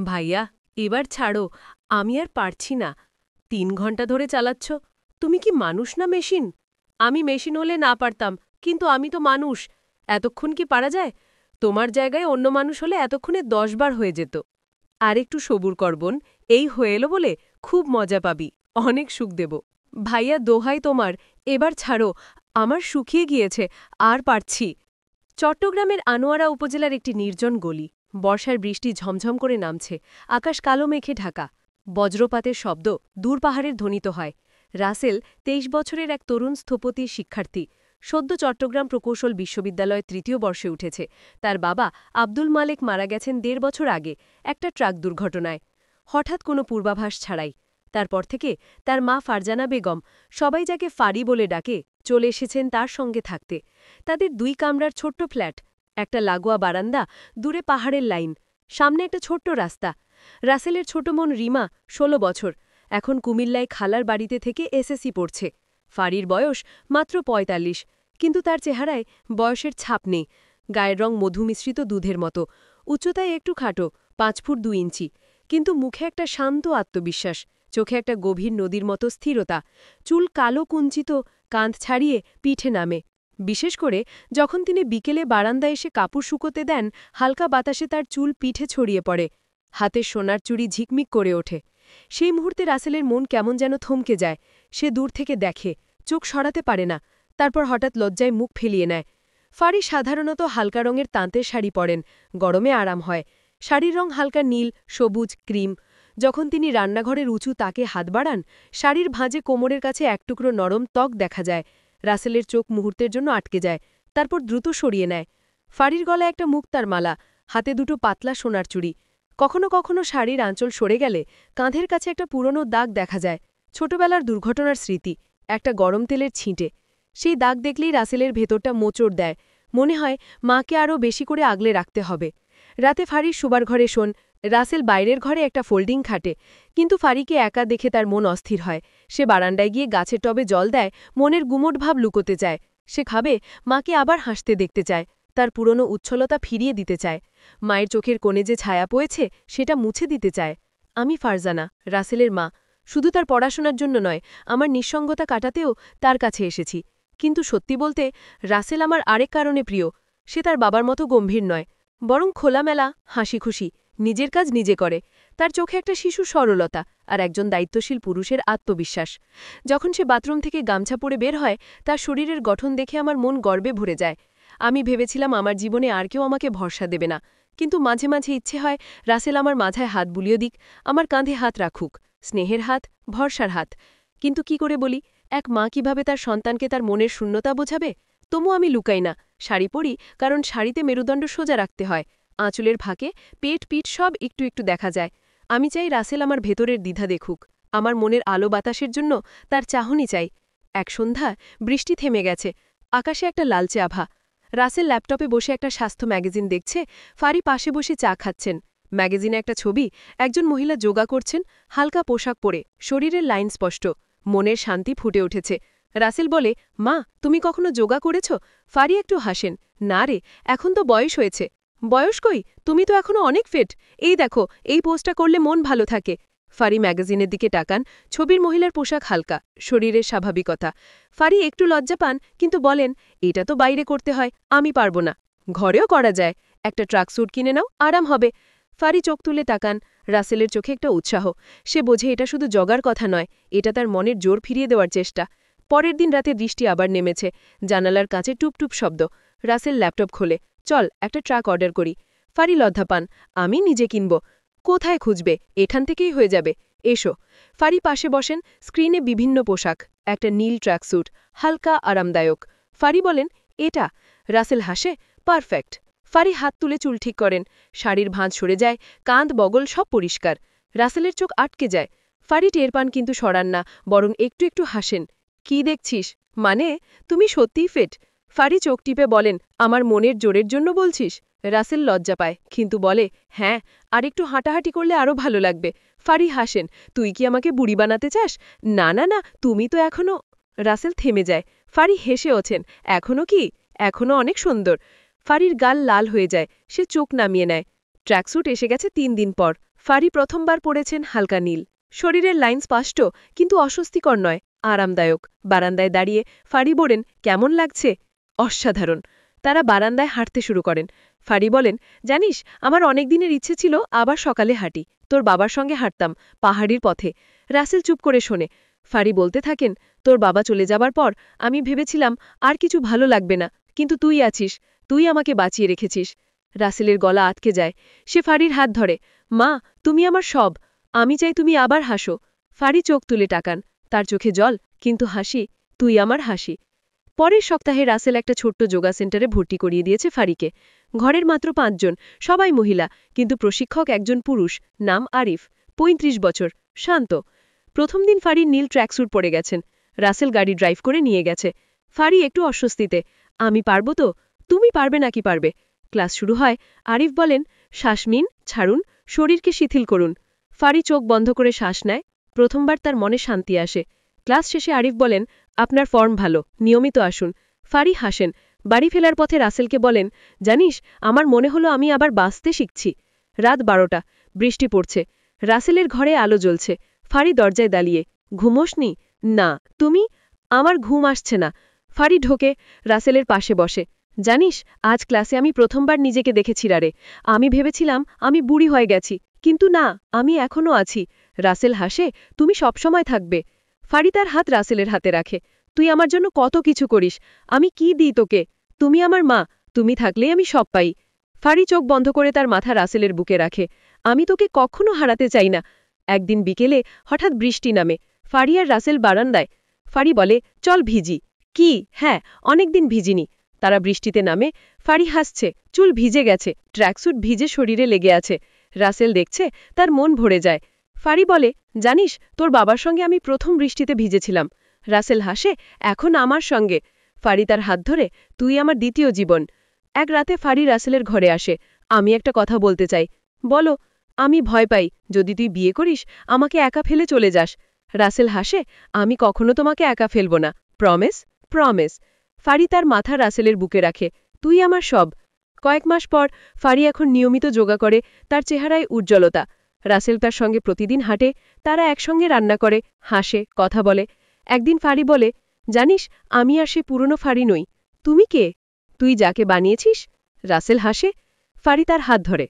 ভাইয়া, এবার ছাড়ো। আমি আর পারছি না। ৩ ঘন্টা ধরে চালাচ্ছ। তুমি কি মানুষ না মেশিন? আমি মেশিন হলে না পারতাম, কিন্তু আমি তো মানুষ। এতক্ষণ কি পারা যায়? তোমার জায়গায় অন্য মানুষ হলে এতক্ষণে ১০ বার হয়ে যেত। আর একটু সবুর করবন, এই হয়ে এলো বলে খুব মজা পাবি, অনেক সুখ দেব। ভাইয়া, দোহাই তোমার, এবার ছাড়ো। আমার শুকিয়ে গিয়েছে, আর পারছি। চট্টগ্রামের আনোয়ারা উপজেলার একটি নির্জন গলি। বর্ষার বৃষ্টি ঝমঝম করে নামছে, আকাশ কালো মেঘে ঢাকা। বজ্রপাতের শব্দ দূর পাহাড়ের ধ্বনিত হয়। রাসেল ২৩ বছরের এক তরুণ স্থপতির শিক্ষার্থী। সদ্য চট্টগ্রাম প্রকৌশল বিশ্ববিদ্যালয়ের ৩য় বর্ষে উঠেছে। তার বাবা আব্দুল মালেক মারা গেছেন ১.৫ বছর আগে একটা ট্রাক দুর্ঘটনায়। হঠাৎ কোনো পূর্বাভাস ছাড়াই। তারপর থেকে তার মা ফারজানা বেগম, সবাই যাকে ফারি বলে ডাকে, চলে এসেছেন তার সঙ্গে থাকতে। তাদের ২ কামরার ছোট্ট ফ্ল্যাট, একটা লাগোয়া বারান্দা, দূরে পাহাড়ের লাইন, সামনে একটা ছোট্ট রাস্তা। রাসেলের ছোট বোন রিমা, ১৬ বছর, এখন কুমিল্লায় খালার বাড়িতে থেকে এসএসসি পড়ছে। ফারির বয়স মাত্র ৪৫, কিন্তু তার চেহারায় বয়সের ছাপ নেই। গায়ের রং মধু মিশ্রিত দুধের মতো, উচ্চতায় একটু খাটো, ৫ ফুট ২ ইঞ্চি, কিন্তু মুখে একটা শান্ত আত্মবিশ্বাস, চোখে একটা গভীর নদীর মতো স্থিরতা। চুল কালো কুঞ্চিত, কাঁধ ছাড়িয়ে পিঠে নামে। বিশেষ করে যখন তিনি বিকেলে বারান্দায় এসে কাপড় শুকোতে দেন, হালকা বাতাসে তার চুল পিঠে ছড়িয়ে পড়ে। হাতের সোনার চুড়ি ঝিকমিক করে ওঠে। সেই মুহূর্তে রাসেলের মন কেমন যেন থমকে যায়। সে দূর থেকে দেখে, চোখ সরাতে পারে না। তারপর হঠাৎ লজ্জায় মুখ ফেলিয়ে নেয়। ফারি সাধারণত হালকা রঙের তাঁতের শাড়ি পরেন, গরমে আরাম হয়। শাড়ির রং হালকা নীল, সবুজ, ক্রিম। যখন তিনি রান্নাঘরের উঁচু তাকে হাত বাড়ান, শাড়ির ভাঁজে কোমরের কাছে এক টুকরো নরম ত্বক দেখা যায়। রাসেলের চোখ মুহূর্তের জন্য আটকে যায়, তারপর দ্রুত সরিয়ে নেয়। ফারির গলায় একটা মুক্তার মালা, হাতে দুটো পাতলা সোনার চুড়ি। কখনো কখনো শাড়ির আঁচল সরে গেলে কাঁধের কাছে একটা পুরনো দাগ দেখা যায়, ছোটবেলার দুর্ঘটনার স্মৃতি, একটা গরম তেলের ছিঁটে। সেই দাগ দেখলেই রাসেলের ভেতরটা মোচড় দেয়। মনে হয় মাকে আরও বেশি করে আগলে রাখতে হবে। রাতে ফারির শোবার ঘরে শোন, রাসেল বাইরের ঘরে একটা ফোল্ডিং খাটে, কিন্তু ফারিকে একা দেখে তার মন অস্থির হয়। সে বারান্দায় গিয়ে গাছের টবে জল দেয়, মনের গুমট ভাব লুকোতে চায়। সে খাবে, মাকে আবার হাসতে দেখতে চায়, তার পুরনো উচ্ছলতা ফিরিয়ে দিতে চায়। মায়ের চোখের কোণে যে ছায়া পড়েছে সেটা মুছে দিতে চায়। আমি ফারজানা, রাসেলের মা, শুধু তার পড়াশোনার জন্য নয়, আমার নিঃসঙ্গতা কাটাতেও তার কাছে এসেছি। কিন্তু সত্যি বলতে, রাসেল আমার আরেক কারণে প্রিয়। সে তার বাবার মতো গম্ভীর নয়, বরং খোলামেলা, হাসিখুশি, নিজের কাজ নিজে করে। তার চোখে একটা শিশু সরলতা আর একজন দায়িত্বশীল পুরুষের আত্মবিশ্বাস। যখন সে বাথরুম থেকে গামছা পরে বের হয়, তার শরীরের গঠন দেখে আমার মন গর্বে ভরে যায়। আমি ভেবেছিলাম আমার জীবনে আর কেউ আমাকে ভরসা দেবে না, কিন্তু মাঝে মাঝে ইচ্ছে হয় রাসেল আমার মাথায় হাত বুলিয়ে দিক, আমার কাঁধে হাত রাখুক, স্নেহের হাত, ভরসার হাত। কিন্তু কি করে বলি, এক মা কিভাবে তার সন্তানকে তার মনের শূন্যতা বোঝাবে? তবু আমি লুকাই না, শাড়ি পরি, কারণ শাড়িতে মেরুদণ্ড সোজা রাখতে হয়। আঁচলের ফাঁকে পেট পিঠ সব একটু একটু দেখা যায়। আমি চাই রাসেল আমার ভেতরের দ্বিধা দেখুক, আমার মনের আলো বাতাসের জন্য তার চাহনি চাই। এক সন্ধ্যা, বৃষ্টি থেমে গেছে, আকাশে একটা লালচে আভা। রাসেল ল্যাপটপে বসে একটা স্বাস্থ্য ম্যাগাজিন দেখছে, ফারি পাশে বসে চা খাচ্ছেন। ম্যাগাজিনে একটা ছবি, একজন মহিলা যোগা করছেন, হালকা পোশাক পরে, শরীরের লাইন স্পষ্ট। মনের শান্তি ফুটে উঠেছে। রাসেল বলে, মা, তুমি কখনো যোগা করেছ? ফারি একটু হাসেন, না রে, এখন তো বয়স হয়েছে। বয়স কই, তুমি তো এখনো অনেক ফিট। এই দেখো, এই পোস্টটা করলে মন ভালো থাকে। ফারি ম্যাগাজিনের দিকে তাকান, ছবির মহিলার পোশাক হালকা, শরীরের স্বাভাবিকতা। ফারি একটু লজ্জা পান, কিন্তু বলেন, এটা তো বাইরে করতে হয়, আমি পারবো না। ঘরেও করা যায়, একটা ট্রাকস্যুট কিনে নাও, আরাম হবে। ফারি চোখ তুলে তাকান, রাসেলের চোখে একটা উৎসাহ। সে বোঝে এটা শুধু জগার কথা নয়, এটা তার মনের জোর ফিরিয়ে দেওয়ার চেষ্টা। পরের দিন রাতে বৃষ্টি আবার নেমেছে, জানালার কাছে টুপটুপ শব্দ। রাসেল ল্যাপটপ খোলে, চল একটা ট্রাক অর্ডার করি। ফারি লজ্জা পান, আমি নিজে কিনব। কোথায় খুঁজবে, এখান থেকেই হয়ে যাবে, এসো। ফারি পাশে বসেন, স্ক্রিনে বিভিন্ন পোশাক, একটা নীল ট্র্যাকস্যুট, হালকা আরামদায়ক। ফারি বলেন, এটা? রাসেল হাসে, পারফেক্ট। ফারি হাত তুলে চুল ঠিক করেন, শাড়ির ভাঁজ সরে যায়, কাঁধ বগল সব পরিষ্কার। রাসেলের চোখ আটকে যায়। ফারি টের পান, কিন্তু সরান না, বরং একটু একটু হাসেন। কি দেখছিস? মানে, তুমি সত্যিই ফিট। ফারি চোখ টিপে বলেন, আমার মনের জোরের জন্য বলছিস? রাসেল লজ্জা পায়, কিন্তু বলে, হ্যাঁ, আর একটু হাঁটাহাঁটি করলে আরও ভালো লাগবে। ফারি হাসেন, তুই কি আমাকে বুড়ি বানাতে চাস? না না না, তুমি তো এখনো। রাসেল থেমে যায়। ফারি হেসে ওঠেন, এখনো কি? এখনো অনেক সুন্দর। ফারির গাল লাল হয়ে যায়, সে চোখ নামিয়ে নেয়। ট্র্যাকস্যুট এসে গেছে ৩ দিন পর। ফারি প্রথমবার পড়েছেন হালকা নীল। শরীরের লাইন স্পষ্ট, কিন্তু অস্বস্তিকর নয়, আরামদায়ক। বারান্দায় দাঁড়িয়ে ফারি বলেন, কেমন লাগছে? অসাধারণ। তারা বারান্দায় হাঁটতে শুরু করেন। ফারি বলেন, জানিস, আমার অনেক দিনের ইচ্ছে ছিল আবার সকালে হাঁটি, তোর বাবার সঙ্গে হাঁটতাম, পাহাড়ির পথে। রাসেল চুপ করে শোনে। ফারি বলতে থাকেন, তোর বাবা চলে যাবার পর আমি ভেবেছিলাম আর কিছু ভালো লাগবে না, কিন্তু তুই আছিস, তুই আমাকে বাঁচিয়ে রেখেছিস। রাসেলের গলা আটকে যায়। সে ফারির হাত ধরে। মা, তুমি আমার সব। আমি চাই তুমি আবার হাসো। ফারি চোখ তুলে তাকান। তার চোখে জল, কিন্তু হাসি, তুই আমার হাসি। পরের সপ্তাহে রাসেল একটা ছোট্ট যোগা সেন্টারে ভর্তি করিয়ে দিয়েছে ফারিকে। ঘরের মাত্র ৫ জন, সবাই মহিলা, কিন্তু প্রশিক্ষক একজন পুরুষ, নাম আরিফ, ৩৫ বছর, শান্ত। প্রথম দিন ফারি নীল ট্র্যাকস্যুট পরে গেছেন। রাসেল গাড়ি ড্রাইভ করে নিয়ে গেছে। ফারি একটু অস্বস্তিতে। আমি পারবো তো? তুমি পারবে নাকি পারবে? ক্লাস শুরু হয়। আরিফ বলেন, শ্বাস নিন, ছাড়ুন, শরীরকে শিথিল করুন। ফারি চোখ বন্ধ করে শ্বাস নেয়। প্রথমবার তার মনে শান্তি আসে। ক্লাস শেষে আরিফ বলেন, আপনার ফর্ম ভালো, নিয়মিত আসুন। ফারি হাসেন। বাড়ি ফেরার পথে রাসেলকে বলেন, জানিস, আমার মনে হলো আমি আবার বাঁচতে শিখছি। রাত ১২টা, বৃষ্টি পড়ছে। রাসেলের ঘরে আলো জ্বলছে। ফারি দরজায় দাঁড়িয়ে, ঘুমোসনি? না, তুমি? আমার ঘুম আসছে না। ফারি ঢোকে, রাসেলের পাশে বসে। জানিস, আজ ক্লাসে আমি প্রথমবার নিজেকে দেখেছি রে। আমি ভেবেছিলাম আমি বুড়ি হয়ে গেছি, কিন্তু না, আমি এখনও আছি। রাসেল হাসে, তুমি সবসময় থাকবে। ফারি তার হাত রাসেলের হাতে রাখে। তুই আমার জন্য কত কিছু করিস, আমি কি দিই তোকে? তুমি আমার মা, তুমি থাকলেই আমি সব পাই। ফারি চোখ বন্ধ করে তার মাথা রাসেলের বুকে রাখে। আমি তোকে কখনো হারাতে চাই না। একদিন বিকেলে হঠাৎ বৃষ্টি নামে। ফারি আর রাসেল বারান্দায়। ফারি বলে, চল ভিজি। কি? হ্যাঁ, অনেকদিন ভিজিনি। তারা বৃষ্টিতে নামে। ফারি হাসছে, চুল ভিজে গেছে, ট্র্যাকস্যুট ভিজে শরীরে লেগে আছে। রাসেল দেখছে, তার মন ভরে যায়। ফারি বলে, জানিস, তোর বাবার সঙ্গে আমি প্রথম বৃষ্টিতে ভিজেছিলাম। রাসেল হাসে, এখন আমার সঙ্গে। ফারি তার হাত ধরে, তুই আমার দ্বিতীয় জীবন। এক রাতে ফারি রাসেলের ঘরে আসে। আমি একটা কথা বলতে চাই। বলো। আমি ভয় পাই, যদি তুই বিয়ে করিস, আমাকে একা ফেলে চলে যাস। রাসেল হাসে, আমি কখনো তোমাকে একা ফেলব না। প্রমিস? প্রমিস। ফারি তার মাথা রাসেলের বুকে রাখে। তুই আমার সব। কয়েক মাস পর ফারি এখন নিয়মিত যোগা করে। তার চেহারায় উজ্জ্বলতা। রাসেল তার সঙ্গে প্রতিদিন হাঁটে। তারা একসঙ্গে রান্না করে, হাসে, কথা বলে। একদিন ফারি বলে, জানিস, আমি আর সে পুরনো ফারি নই। তুমি কে? তুই যাকে বানিয়েছিস? রাসেল হাসে। ফারি তার হাত ধরে।